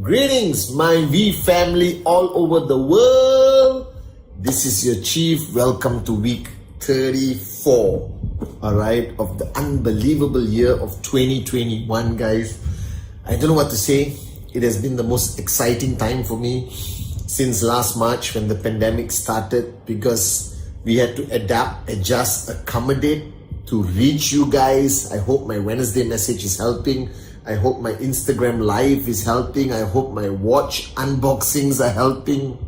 Greetings, my V family all over the world. This is your chief. Welcome to week 34, all right, of the unbelievable year of 2021, guys. I don't know what to say. It has been the most exciting time for me since last March when the pandemic started, because we had to adapt, adjust, accommodate to reach you guys. I hope my Wednesday message is helping. I hope my Instagram live is helping. I hope my watch unboxings are helping.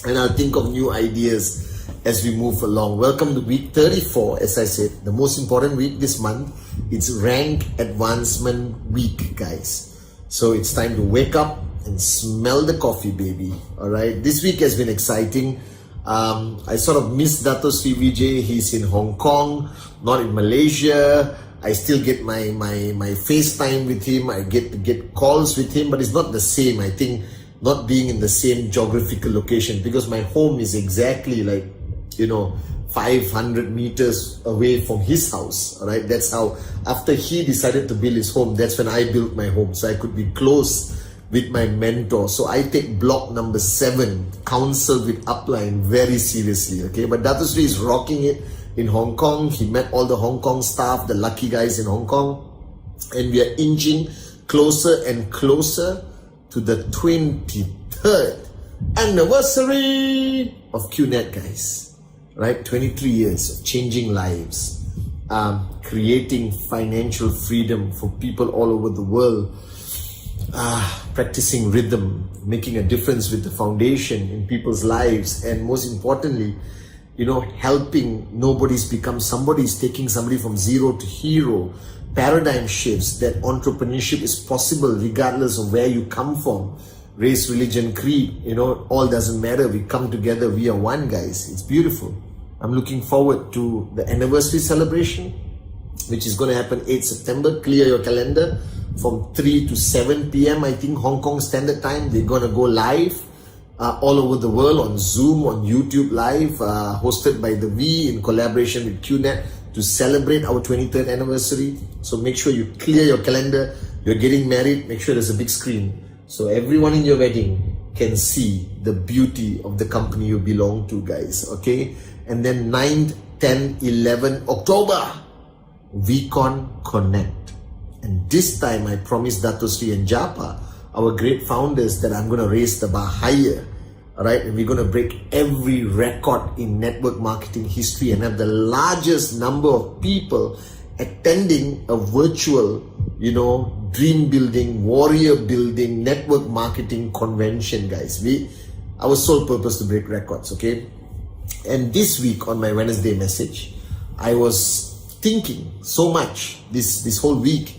And I'll think of new ideas as we move along. Welcome to week 34. As I said, the most important week this month. It's rank advancement week, guys. So it's time to wake up and smell the coffee, baby. All right. This week has been exciting. I sort of miss Dato Sri Vijay. He's in Hong Kong, not in Malaysia. I still get my FaceTime with him. I get to get calls with him, but it's not the same. I think not being in the same geographical location, because my home is exactly 500 meters away from his house. All right, that's how, after he decided to build his home, that's when I built my home, so I could be close with my mentor. So I take block number 7, counsel with upline, very seriously. Okay, but Dato Sri is rocking it in Hong Kong. He met all the Hong Kong staff, the lucky guys in Hong Kong, and we are inching closer and closer to the 23rd anniversary of QNet, guys. Right, 23 years of changing lives, creating financial freedom for people all over the world, practicing rhythm, making a difference with the foundation in people's lives, and most importantly, helping nobody's become somebody's, taking somebody from zero to hero, paradigm shifts, that entrepreneurship is possible regardless of where you come from, race, religion, creed, all doesn't matter. We come together, we are one, guys. It's beautiful. I'm looking forward to the anniversary celebration, which is going to happen 8 September. Clear your calendar from 3 to 7 p.m. I think Hong Kong Standard Time. They're going to go live all over the world on Zoom, on YouTube Live, hosted by the V in collaboration with QNet to celebrate our 23rd anniversary. So make sure you clear your calendar. You're getting married, make sure there's a big screen so everyone in your wedding can see the beauty of the company you belong to, guys. Okay, and then 9th, 10th, 11th October, VCon Connect. And this time I promised Dato Sri and Japa, our great founders, that I'm going to raise the bar higher. All right, and we're going to break every record in network marketing history and have the largest number of people attending a virtual, dream building, warrior building, network marketing convention, guys. Our sole purpose to break records, okay? And this week on my Wednesday message, I was thinking so much this whole week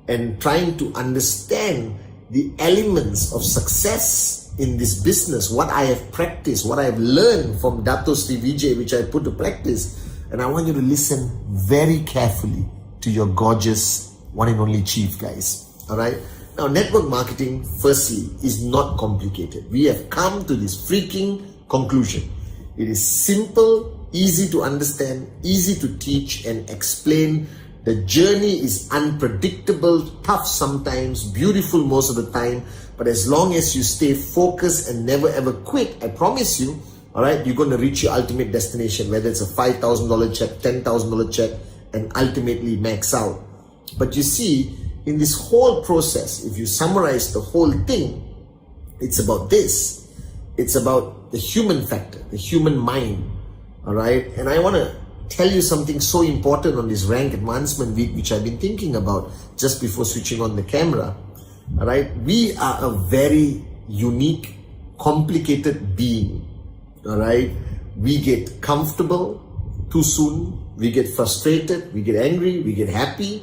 and trying to understand the elements of success in this business, what I have practiced, what I have learned from Dato Sri Vijay, which I put to practice. And I want you to listen very carefully to your gorgeous one and only chief, guys. All right. Now, network marketing, firstly, is not complicated. We have come to this freaking conclusion. It is simple, easy to understand, easy to teach and explain. The journey is unpredictable, tough sometimes, beautiful most of the time. But as long as you stay focused and never ever quit, I promise you, all right, you're going to reach your ultimate destination, whether it's a $5,000 check, $10,000 check, and ultimately max out. But you see, in this whole process, if you summarize the whole thing, it's about this. It's about the human factor, the human mind, all right? And I want to tell you something so important on this rank advancement week, which I've been thinking about just before switching on the camera. All right, we are a very unique, complicated being. All right, we get comfortable too soon. we get frustrated, we get angry, we get happy,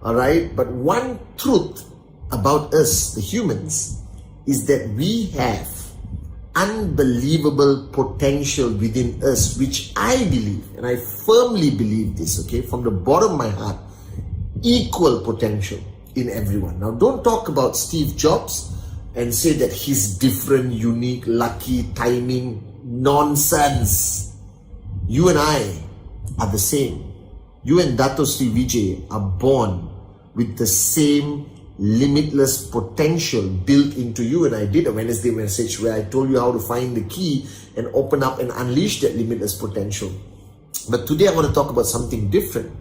all right? But one truth about us, the humans, is that we have unbelievable potential within us, which I believe, and I firmly believe this, okay, from the bottom of my heart, equal potential in everyone. Now, don't talk about Steve Jobs and say that he's different, unique, lucky, timing, nonsense. You and I are the same. You and Dato Sri Vijay are born with the same limitless potential built into you. And I did a Wednesday message where I told you how to find the key and open up and unleash that limitless potential. But today I want to talk about something different.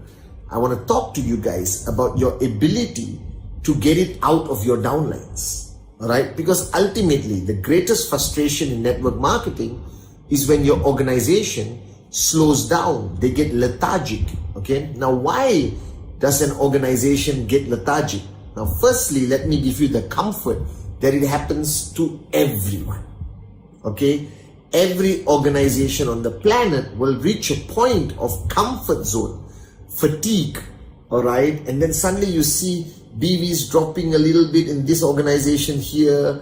I want to talk to you guys about your ability to get it out of your downlines. All right? Because ultimately, the greatest frustration in network marketing is when your organization slows down. They get lethargic. Okay? Now, why does an organization get lethargic? Now, firstly, let me give you the comfort that it happens to everyone. Okay? Every organization on the planet will reach a point of comfort zone, fatigue, all right? And then suddenly you see BVs dropping a little bit in this organization here,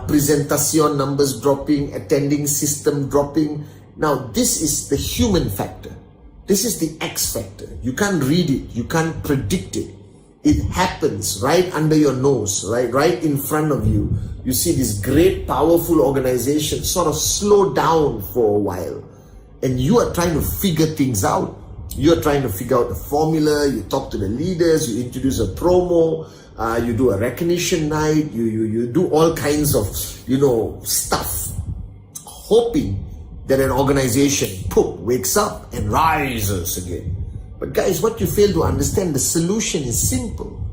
presentation numbers dropping, attending system dropping. Now, this is the human factor. This is the X factor. You can't read it. You can't predict it. It happens right under your nose, right in front of you. You see this great, powerful organization sort of slow down for a while. And you are trying to figure things out. You're trying to figure out the formula. You talk to the leaders. You introduce a promo. You do a recognition night. You do all kinds of, stuff, hoping that an organization, wakes up and rises again. But guys, what you fail to understand, the solution is simple.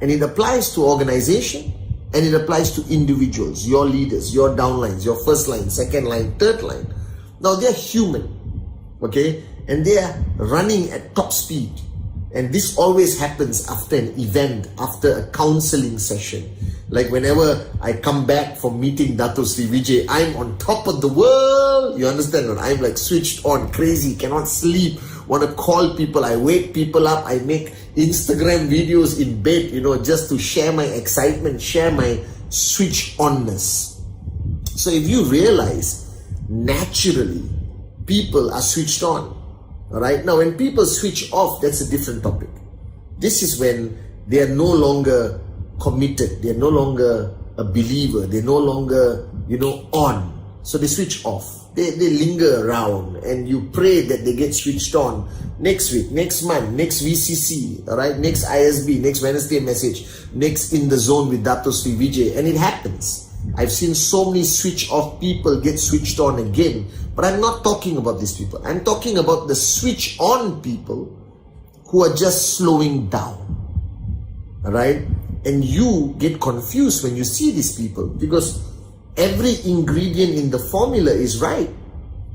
And it applies to organization and it applies to individuals, your leaders, your downlines, your first line, second line, third line. Now they're human, okay? And they are running at top speed. And this always happens after an event, after a counseling session. Like whenever I come back from meeting Dato Sri Vijay, I'm on top of the world. You understand? I'm like switched on, crazy, cannot sleep, want to call people. I wake people up. I make Instagram videos in bed, just to share my excitement, share my switch onness. So if you realize, naturally, people are switched on. All right. Now, when people switch off, that's a different topic. This is when they are no longer committed. They are no longer a believer. They're no longer, on. So they switch off. They linger around, and you pray that they get switched on next week, next month, next VCC, all right, next ISB, next Wednesday message, next In the Zone with Dato Sri Vijay, and it happens. I've seen so many switch off people get switched on again, but I'm not talking about these people. I'm talking about the switch on people who are just slowing down, all right? And you get confused when you see these people because every ingredient in the formula is right.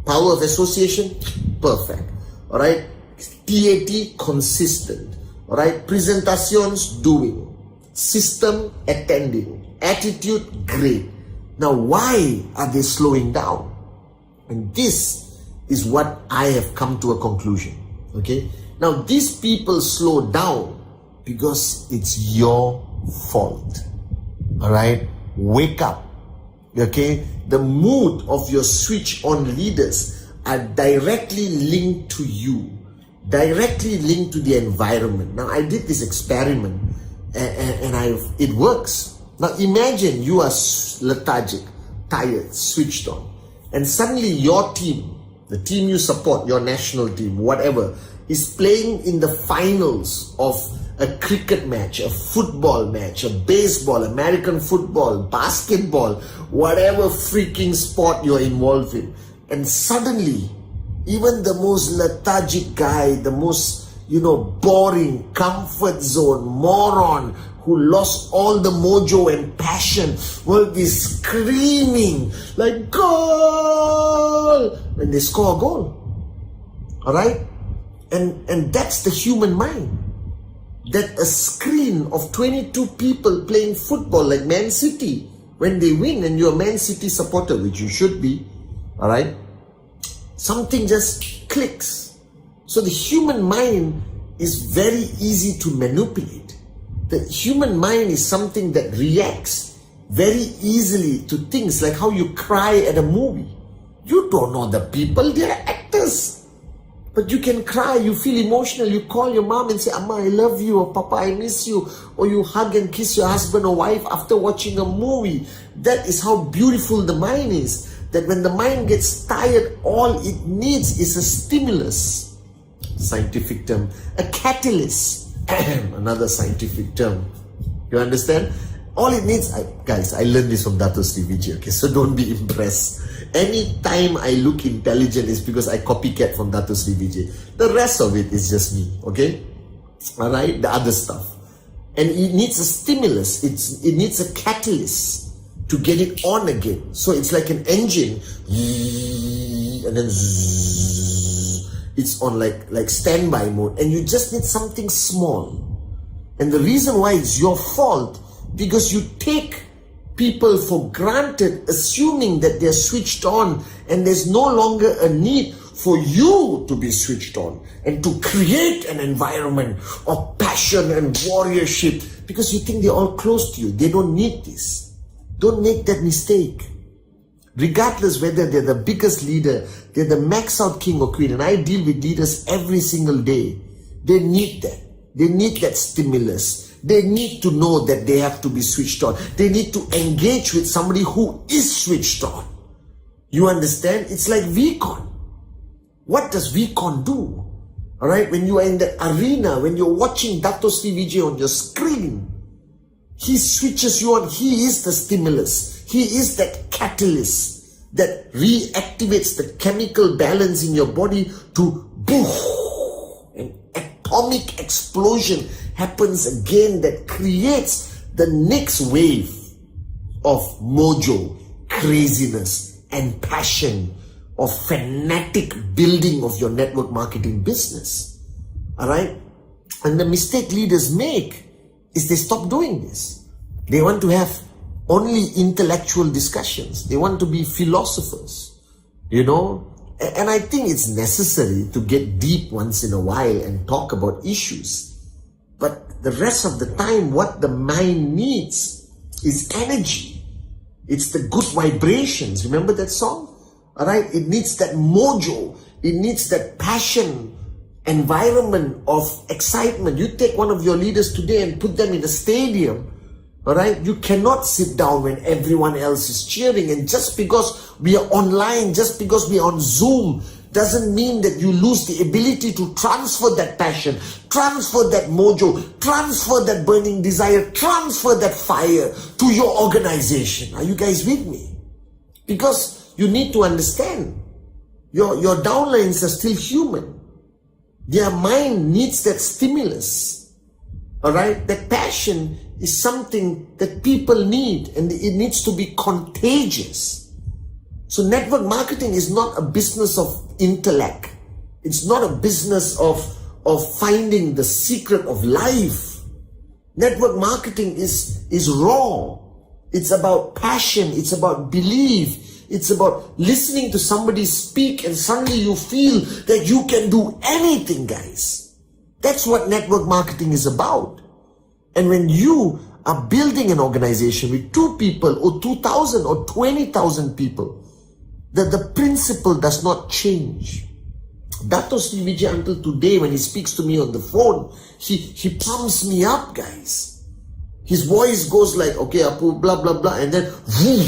Power of association, perfect. All right. PAT, consistent. All right. Presentations, doing. System, attending. Attitude, great. Now, why are they slowing down? And this is what I have come to a conclusion. Okay. Now, these people slow down because it's your fault. All right. Wake up. Okay, the mood of your switch on leaders are directly linked to you, directly linked to the environment. Now, I did this experiment and it works. Now, imagine you are lethargic, tired, switched on, and suddenly your team, the team you support, your national team, whatever, is playing in the finals of a cricket match, a football match, a baseball, American football, basketball, whatever freaking sport you're involved in. And suddenly, even the most lethargic guy, the most, boring, comfort zone, moron, who lost all the mojo and passion, will be screaming like, goal! When they score a goal. All right? And that's the human mind. That a screen of 22 people playing football like Man City, when they win and you're a Man City supporter, which you should be, all right, something just clicks. So the human mind is very easy to manipulate. The human mind is something that reacts very easily to things like how you cry at a movie. You don't know the people, they are actors. But you can cry, you feel emotional, you call your mom and say, Amma, I love you, or Papa, I miss you, or you hug and kiss your husband or wife after watching a movie. That is how beautiful the mind is. That when the mind gets tired, all it needs is a stimulus. Scientific term. A catalyst. Another scientific term. You understand? All it needs, guys, I learned this from Dato Sri Vijay, okay? So don't be impressed. Anytime I look intelligent is because I copycat from Dato Sri Vijay. The rest of it is just me, okay? Alright, the other stuff. And it needs a stimulus, it needs a catalyst to get it on again. So it's like an engine, and then it's on like standby mode, and you just need something small. And the reason why it's your fault, because you take people for granted, assuming that they're switched on, and there's no longer a need for you to be switched on and to create an environment of passion and warriorship, because you think they're all close to you. They don't need this. Don't make that mistake. Regardless whether they're the biggest leader, they're the max out king or queen, and I deal with leaders every single day. They need that. They need that stimulus. They need to know that they have to be switched on. They need to engage with somebody who is switched on. You understand? It's like VCon. What does VCon do? Alright, when you are in the arena, when you're watching Dato Sri Vijay on your screen, he switches you on. He is the stimulus. He is that catalyst that reactivates the chemical balance in your body to boom, an atomic explosion happens again that creates the next wave of mojo, craziness, and passion, of fanatic building of your network marketing business. Alright? And the mistake leaders make is they stop doing this. They want to have only intellectual discussions. They want to be philosophers, you know? And I think it's necessary to get deep once in a while and talk about issues. But the rest of the time, what the mind needs is energy. It's the good vibrations. Remember that song? Alright, it needs that mojo. It needs that passion, environment of excitement. You take one of your leaders today and put them in a stadium. Alright, you cannot sit down when everyone else is cheering. And just because we are online, just because we are on Zoom, doesn't mean that you lose the ability to transfer that passion, transfer that mojo, transfer that burning desire, transfer that fire to your organization. Are you guys with me? Because you need to understand, your downlines are still human. Their mind needs that stimulus. Alright? That passion is something that people need, and it needs to be contagious. So network marketing is not a business of intellect. It's not a business of finding the secret of life. Network marketing is raw. It's about passion. It's about belief. It's about listening to somebody speak and suddenly you feel that you can do anything, guys. That's what network marketing is about. And when you are building an organization with 2 people or 2,000 or 20,000 people, the principle does not change. Dato Sri Vijay, until today, when he speaks to me on the phone, he pumps me up, guys. His voice goes like, okay, Apu, blah, blah, blah, and then whoo,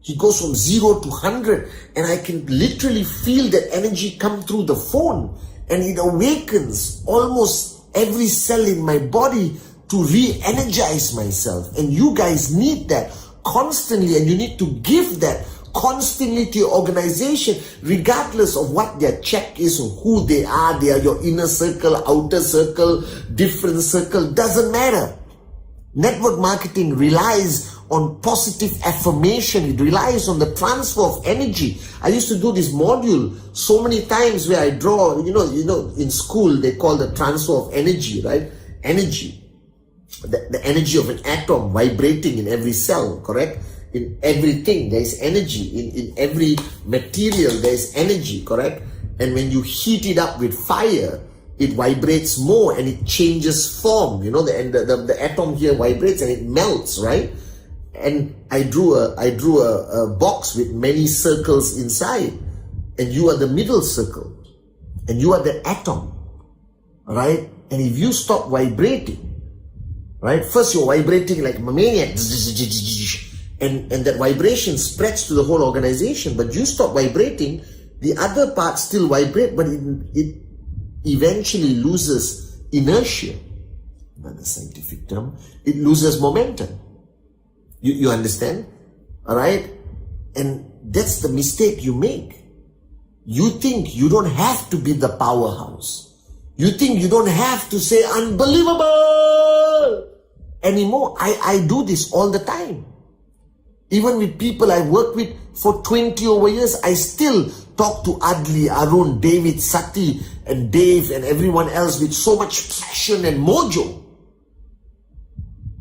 he goes from 0 to 100, and I can literally feel that energy come through the phone, and it awakens almost every cell in my body to re-energize myself. And you guys need that constantly, and you need to give that constantly to your organization, regardless of what their check is or who they are your inner circle, outer circle, different circle, doesn't matter. Network marketing relies on positive affirmation. It relies on the transfer of energy. I used to do this module so many times where I draw, you know, in school they call the transfer of energy, right? Energy. The energy of an atom vibrating in every cell, correct? In everything there is energy. In every material there is energy, correct? And when you heat it up with fire, it vibrates more and it changes form. You know, the atom here vibrates and it melts, right? And I drew a box with many circles inside, and you are the middle circle, and you are the atom, right? And if you stop vibrating, right? First you're vibrating like a maniac, and that vibration spreads to the whole organization. But you stop vibrating, the other parts still vibrate, but it eventually loses inertia. Another scientific term. It loses momentum. You understand? Alright? And that's the mistake you make. You think you don't have to be the powerhouse. You think you don't have to say unbelievable anymore. I do this all the time. Even with people I work with for 20 over years, I still talk to Adli, Arun, David, Sati, and Dave, and everyone else with so much passion and mojo.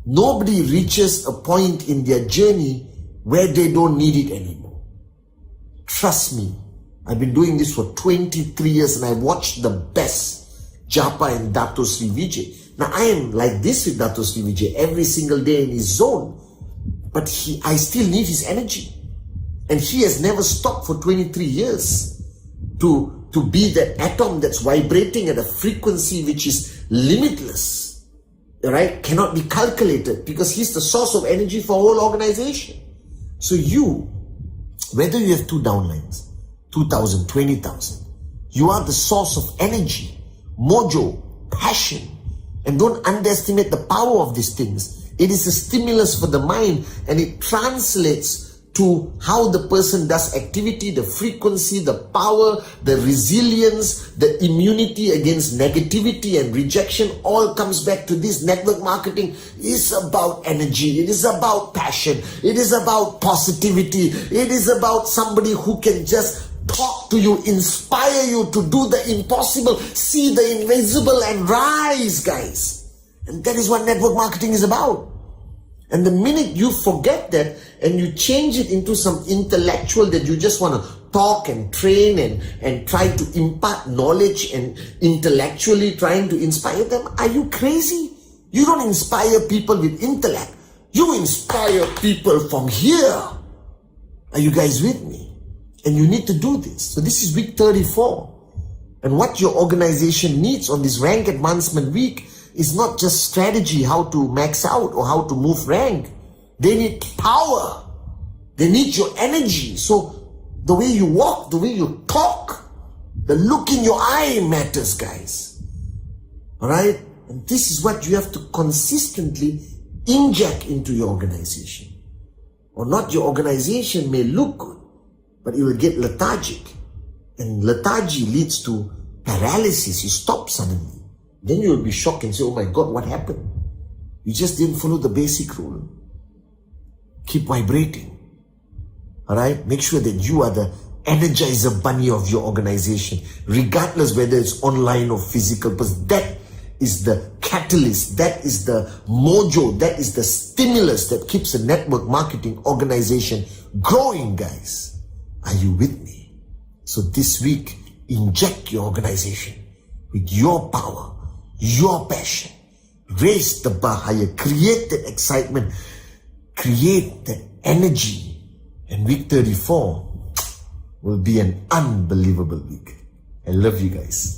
Nobody reaches a point in their journey where they don't need it anymore. Trust me, I've been doing this for 23 years and I watched the best, Japa and Dato Sri Vijay. Now I am like this with Dato Sri Vijay every single day in his zone, but I still need his energy. And he has never stopped for 23 years to be that atom that's vibrating at a frequency which is limitless. Right? Cannot be calculated, because he's the source of energy for a whole organization. So you, whether you have 2 downlines, 2,000, 20,000, you are the source of energy, mojo, passion, and don't underestimate the power of these things. It is a stimulus for the mind, and it translates to how the person does activity, the frequency, the power, the resilience, the immunity against negativity and rejection. All comes back to this. Network marketing is about energy. It is about passion. It is about positivity. It is about somebody who can just talk to you, inspire you to do the impossible, see the invisible and rise, guys. And that is what network marketing is about. And the minute you forget that and you change it into some intellectual that you just want to talk and train and try to impart knowledge and intellectually trying to inspire them, are you crazy? You don't inspire people with intellect. You inspire people from here. Are you guys with me? And you need to do this. So this is week 34. And what your organization needs on this rank advancement week is not just strategy, how to max out or how to move rank. They need power. They need your energy. So the way you walk, the way you talk, the look in your eye matters, guys. Alright? And this is what you have to consistently inject into your organization. Or not, your organization may look good, but it will get lethargic. And lethargy leads to paralysis. You stop suddenly. Then you will be shocked and say, oh my God, what happened? You just didn't follow the basic rule. Keep vibrating. Alright? Make sure that you are the energizer bunny of your organization, regardless whether it's online or physical, because that is the catalyst, that is the mojo, that is the stimulus that keeps a network marketing organization growing, guys. Are you with me? So this week, inject your organization with your power, your passion. Raise the bar higher, create that excitement, create that energy. And week 34 will be an unbelievable week. I love you guys.